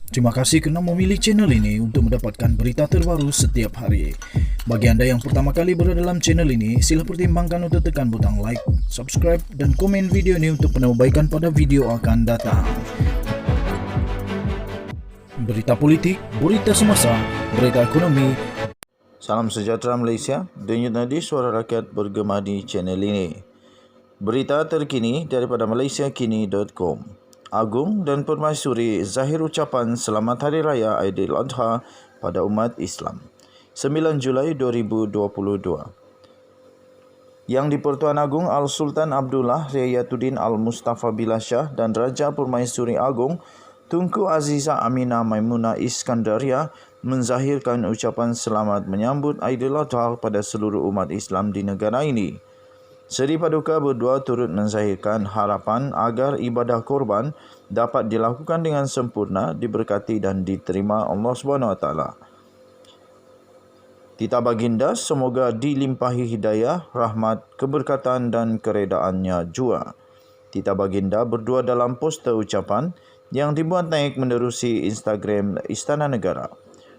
Terima kasih kerana memilih channel ini untuk mendapatkan berita terbaru setiap hari. Bagi anda yang pertama kali berada dalam channel ini, sila pertimbangkan untuk tekan butang like, subscribe dan komen video ini untuk penambahbaikan pada video akan datang. Berita politik, berita semasa, berita ekonomi. Salam sejahtera Malaysia, denyut nadi suara rakyat bergema di channel ini. Berita terkini daripada malaysiakini.com. Agung dan Permaisuri zahir ucapan Selamat Hari Raya Aidiladha pada umat Islam 9 Julai 2022. Yang di-Pertuan Agong Al-Sultan Abdullah Riyatuddin Al-Mustafa Billah Shah dan Raja Permaisuri Agong Tunku Aziza Aminah Maimunah Iskandaria menzahirkan ucapan selamat menyambut Aidiladha pada seluruh umat Islam di negara ini. Seri Paduka berdua turut menzahirkan harapan agar ibadah korban dapat dilakukan dengan sempurna, diberkati dan diterima Allah SWT. Tita Baginda semoga dilimpahi hidayah, rahmat, keberkatan dan keredaannya jua. Tita Baginda berdua dalam poster ucapan yang dibuat naik menerusi Instagram Istana Negara.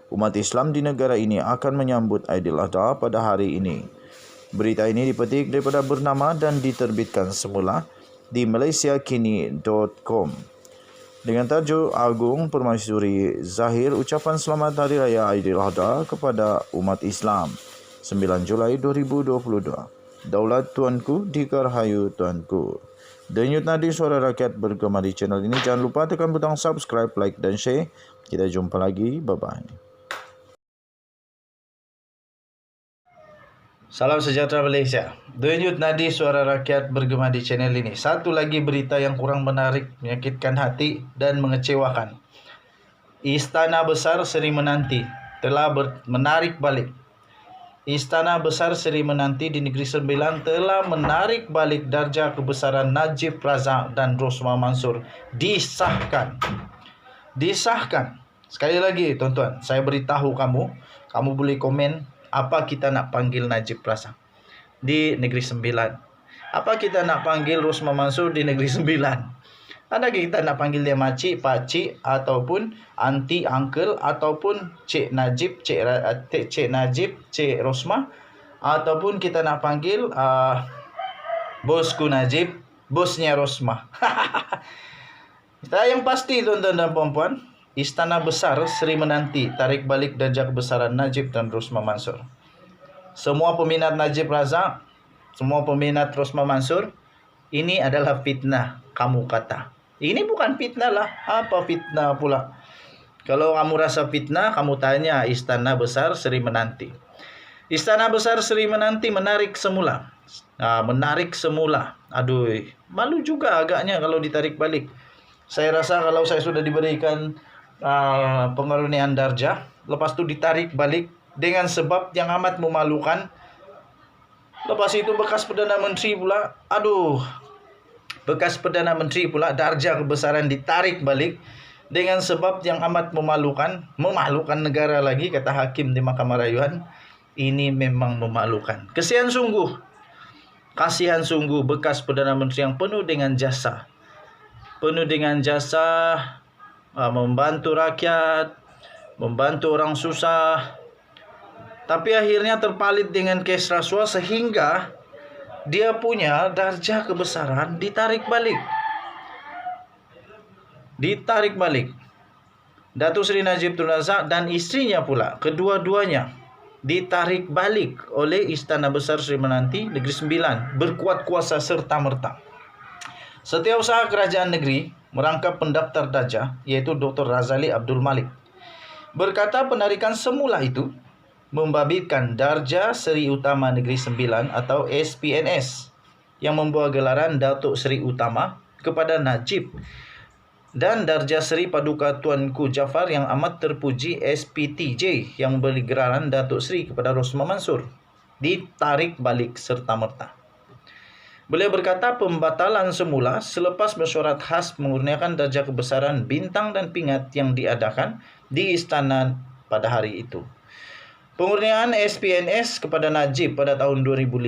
Umat Islam di negara ini akan menyambut Aidiladha pada hari ini. Berita ini dipetik daripada Bernama dan diterbitkan semula di malaysiakini.com dengan tajuk Agung Permaisuri Zahir Ucapan Selamat Hari Raya Aidiladha kepada umat Islam 9 Julai 2022. Daulat Tuanku, Dikarhayu Tuanku. Denyut nadi suara rakyat bergema di channel ini. Jangan lupa tekan butang subscribe, like dan share. Kita jumpa lagi. Bye-bye. Salam sejahtera Malaysia. Denyut nadi suara rakyat bergema di channel ini. Satu lagi berita yang kurang menarik, menyakitkan hati dan mengecewakan. Istana Besar Seri Menanti telah menarik balik. Istana Besar Seri Menanti di Negeri Sembilan telah menarik balik darjah kebesaran Najib Razak dan Rosmah Mansur. Disahkan. Sekali lagi tuan-tuan, saya beritahu kamu boleh komen apa kita nak panggil Najib Razak di Negeri Sembilan. Apa kita nak panggil Rosmah Mansur di Negeri Sembilan. Adakah kita nak panggil dia makcik, pakcik ataupun aunty, uncle ataupun Cik Najib, Cik Najib, Cik Rosmah, ataupun kita nak panggil bosku Najib, bosnya Rosmah. Yang pasti tuan-tuan dan puan-puan, Istana Besar Seri Menanti tarik balik darjah kebesaran Najib dan Rosmah Mansur. Semua peminat Najib Razak, semua peminat Rosmah Mansur, ini adalah fitnah, kamu kata. Ini bukan fitnah lah. Apa fitnah pula? Kalau kamu rasa fitnah, kamu tanya Istana Besar Seri Menanti. Istana Besar Seri Menanti menarik semula. Aduh, malu juga agaknya kalau ditarik balik. Saya rasa kalau saya sudah diberikan pengaruniaan darjah, lepas itu ditarik balik dengan sebab yang amat memalukan. Lepas itu bekas Perdana Menteri pula, bekas Perdana Menteri pula darjah kebesaran ditarik balik dengan sebab yang amat memalukan negara lagi, kata hakim di Mahkamah Rayuan. Ini memang memalukan. Kasihan sungguh bekas Perdana Menteri yang penuh dengan jasa membantu rakyat, membantu orang susah, tapi akhirnya terpalit dengan kes rasuah sehingga dia punya darjah kebesaran ditarik balik. Datuk Seri Najib Tun Razak dan istrinya pula, kedua-duanya ditarik balik oleh Istana Besar Seri Menanti Negeri Sembilan berkuat kuasa serta-merta. Setiausaha Kerajaan Negeri merangkap pendaftar darjah iaitu Dr. Razali Abdul Malik berkata penarikan semula itu membabitkan darjah Seri Utama Negeri Sembilan atau SPNS yang membawa gelaran Datuk Seri Utama kepada Najib dan darjah Seri Paduka Tuanku Jaafar yang amat terpuji SPTJ yang memberi gelaran Datuk Seri kepada Rosmah Mansur ditarik balik serta-merta. Beliau berkata pembatalan semula selepas mesyuarat khas mengurniakan darjah kebesaran bintang dan pingat yang diadakan di istana pada hari itu. Pengurniaan SPNS kepada Najib pada tahun 2005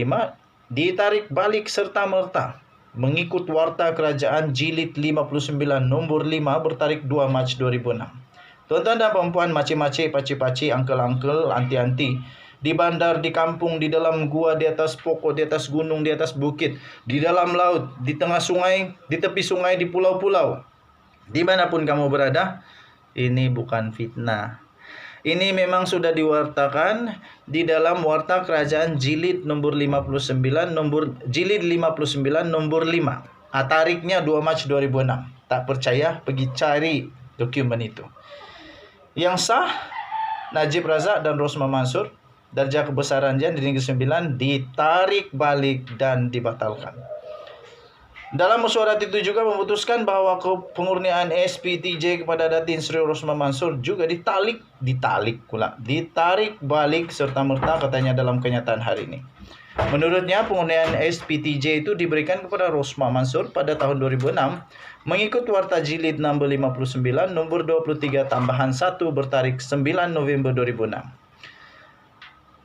ditarik balik serta-merta mengikut Warta Kerajaan Jilid 59 nombor 5 bertarikh 2 Mac 2006. Tuan-tuan dan puan-puan, makcik-makcik, pakcik-pakcik, uncle-uncle, anti-anti, di bandar, di kampung, di dalam gua, di atas pokok, di atas gunung, di atas bukit, di dalam laut, di tengah sungai, di tepi sungai, di pulau-pulau, dimanapun kamu berada, ini bukan fitnah. Ini memang sudah diwartakan di dalam Warta Kerajaan jilid nomor 59, jilid 59 nomor 5. Tarikhnya 2 Mac 2006. Tak percaya, pergi cari dokumen itu. Yang sah, Najib Razak dan Rosmah Mansur, darjah kebesarannya di Negeri Sembilan ditarik balik dan dibatalkan. Dalam mesyuarat itu juga memutuskan bahawa pengurnian SPTJ kepada Datin Seri Rosmah Mansur juga ditarik balik serta merta, katanya dalam kenyataan hari ini. Menurutnya, pengurnian SPTJ itu diberikan kepada Rosmah Mansur pada tahun 2006 mengikut Warta Jilid nombor 59 nombor 23 tambahan 1 bertarik 9 November 2006.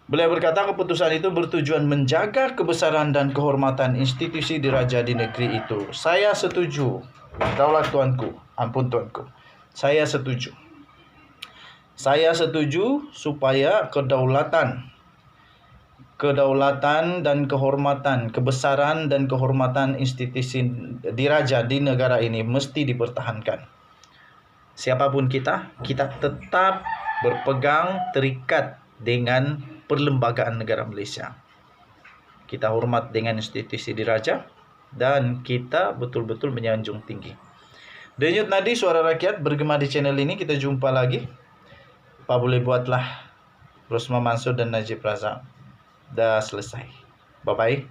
Beliau berkata keputusan itu bertujuan menjaga kebesaran dan kehormatan institusi diraja di negeri itu. Saya setuju. Daulat tuanku, ampun tuanku. Saya setuju. Saya setuju supaya kedaulatan dan kehormatan, kebesaran dan kehormatan institusi diraja di negara ini mesti dipertahankan. Siapapun kita tetap berpegang terikat dengan perlembagaan negara Malaysia. Kita hormat dengan institusi diraja dan kita betul-betul menyanjung tinggi. Denyut nadi suara rakyat bergema di channel ini. Kita jumpa lagi. Apa boleh buatlah, Rosmah Mansur dan Najib Razak. Dah selesai. Bye-bye.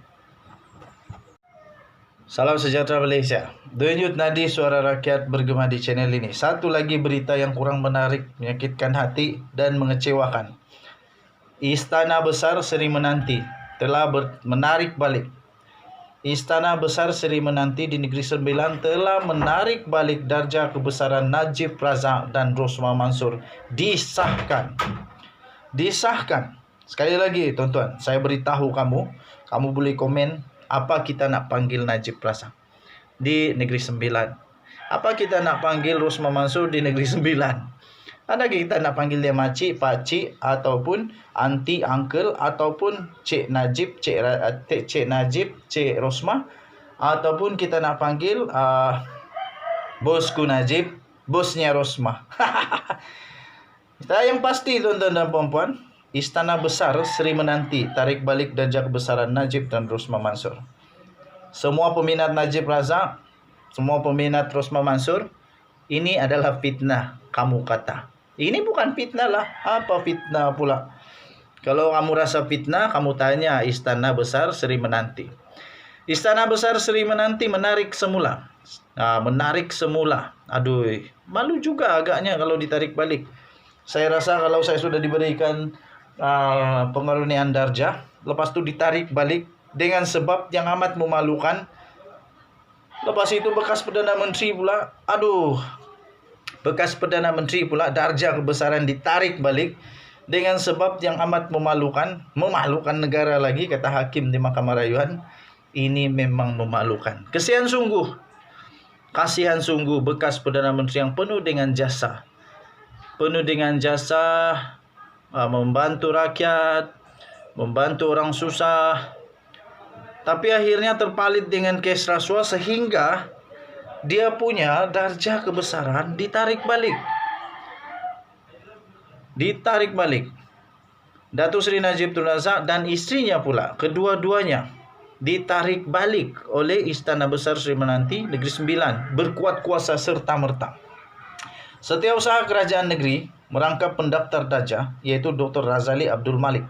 Salam sejahtera Malaysia. Denyut nadi suara rakyat bergema di channel ini. Satu lagi berita yang kurang menarik, menyakitkan hati dan mengecewakan. Istana Besar Seri Menanti telah menarik balik. Istana Besar Seri Menanti di Negeri Sembilan telah menarik balik darjah kebesaran Najib Razak dan Rosmah Mansur. Disahkan. Sekali lagi tuan-tuan, saya beritahu kamu boleh komen apa kita nak panggil Najib Razak di Negeri Sembilan. Apa kita nak panggil Rosmah Mansur di Negeri Sembilan. Ada kita nak panggil dia makcik, pakcik, ataupun aunty, uncle, ataupun Cik Najib, Cik Rosmah, ataupun kita nak panggil bosku Najib, bosnya Rosmah. Yang pasti tuan-tuan dan puan-puan, Istana Besar Seri Menanti tarik balik darjah kebesaran Najib dan Rosmah Mansur. Semua peminat Najib Razak, semua peminat Rosmah Mansur, ini adalah fitnah, kamu kata. Ini bukan fitnah lah. Apa fitnah pula? Kalau kamu rasa fitnah, kamu tanya Istana Besar Seri Menanti. Istana Besar Seri Menanti menarik semula. Aduh, malu juga agaknya kalau ditarik balik. Saya rasa kalau saya sudah diberikan pengarunian darjah, lepas itu ditarik balik dengan sebab yang amat memalukan. Lepas itu bekas Perdana Menteri pula, bekas Perdana Menteri pula darjah kebesaran ditarik balik dengan sebab yang amat memalukan negara lagi, kata hakim di Mahkamah Rayuan. Ini memang memalukan. Kasihan sungguh bekas Perdana Menteri yang penuh dengan jasa, membantu rakyat, membantu orang susah, tapi akhirnya terpalit dengan kes rasuah sehingga dia punya darjah kebesaran ditarik balik. Datuk Seri Najib Tun Razak dan istrinya pula, kedua-duanya ditarik balik oleh Istana Besar Seri Menanti Negeri Sembilan berkuat kuasa serta-merta. Setiausaha Kerajaan Negeri merangkap pendaftar darjah, iaitu Dr. Razali Abdul Malik,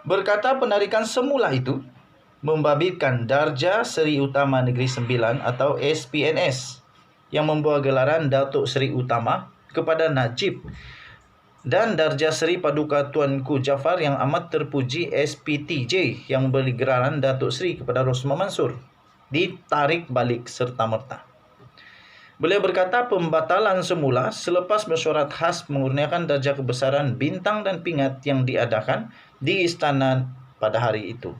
berkata penarikan semula itu membabitkan darjah Seri Utama Negeri Sembilan atau SPNS yang membawa gelaran Datuk Seri Utama kepada Najib dan darjah Seri Paduka Tuanku Jaafar yang amat terpuji SPTJ yang memberi gelaran Datuk Seri kepada Rosmah Mansur ditarik balik serta-merta. Beliau berkata pembatalan semula selepas mesyuarat khas mengurniakan darjah kebesaran bintang dan pingat yang diadakan di istana pada hari itu.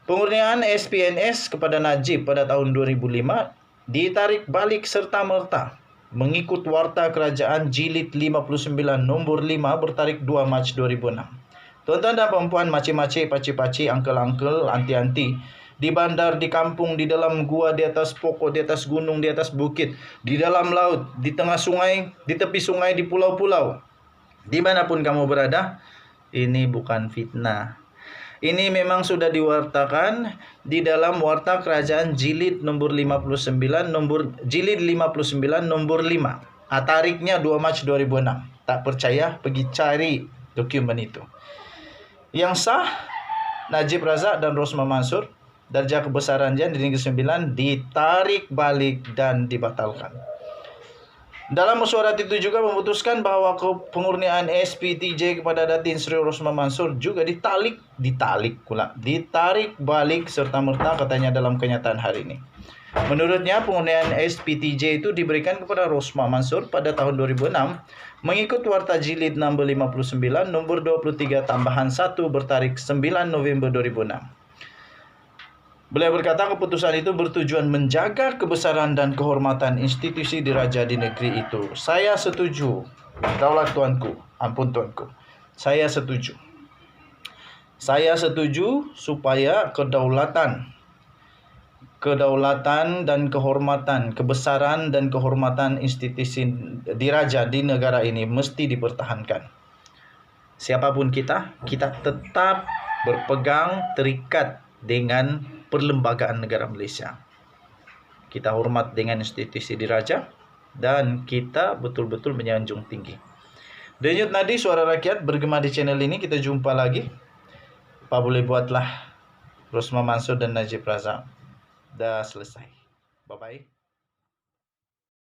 Pengurnian SPNS kepada Najib pada tahun 2005 ditarik balik serta-merta mengikut Warta Kerajaan Jilid 59 nombor 5 bertarikh 2 Mac 2006. Tuan-tuan dan puan-puan, makcik-makcik, pakcik-pakcik, uncle-uncle, anti-anti, di bandar, di kampung, di dalam gua, di atas pokok, di atas gunung, di atas bukit, di dalam laut, di tengah sungai, di tepi sungai, di pulau-pulau, dimanapun kamu berada, ini bukan fitnah. Ini memang sudah diwartakan di dalam Warta Kerajaan Jilid nomor 59 Jilid 59 nombor 5. Tarikhnya 2 Mac 2006. Tak percaya, pergi cari dokumen itu. Yang sah, Najib Razak dan Rosmah Mansur, darjah kebesarannya di Negeri Sembilan ditarik balik dan dibatalkan. Dalam mesyuarat itu juga memutuskan bahawa pengurnian SPTJ kepada Datin Sri Rosmah Mansur juga ditarik balik serta-merta, katanya dalam kenyataan hari ini. Menurutnya, pengurnian SPTJ itu diberikan kepada Rosmah Mansur pada tahun 2006 mengikut Warta Jilid nombor 59 nombor 23 tambahan 1 bertarikh 9 November 2006. Beliau berkata keputusan itu bertujuan menjaga kebesaran dan kehormatan institusi diraja di negeri itu. Saya setuju. Daulat tuanku. Ampun tuanku. Saya setuju. Saya setuju supaya kedaulatan dan kehormatan, kebesaran dan kehormatan institusi diraja di negara ini mesti dipertahankan. Siapapun kita tetap berpegang terikat dengan perlembagaan negara Malaysia. Kita hormat dengan institusi diraja dan kita betul-betul menyanjung tinggi. Denyut nadi suara rakyat bergema di channel ini. Kita jumpa lagi. Apa boleh buatlah, Rosmah Mansur dan Najib Razak. Dah selesai. Bye-bye.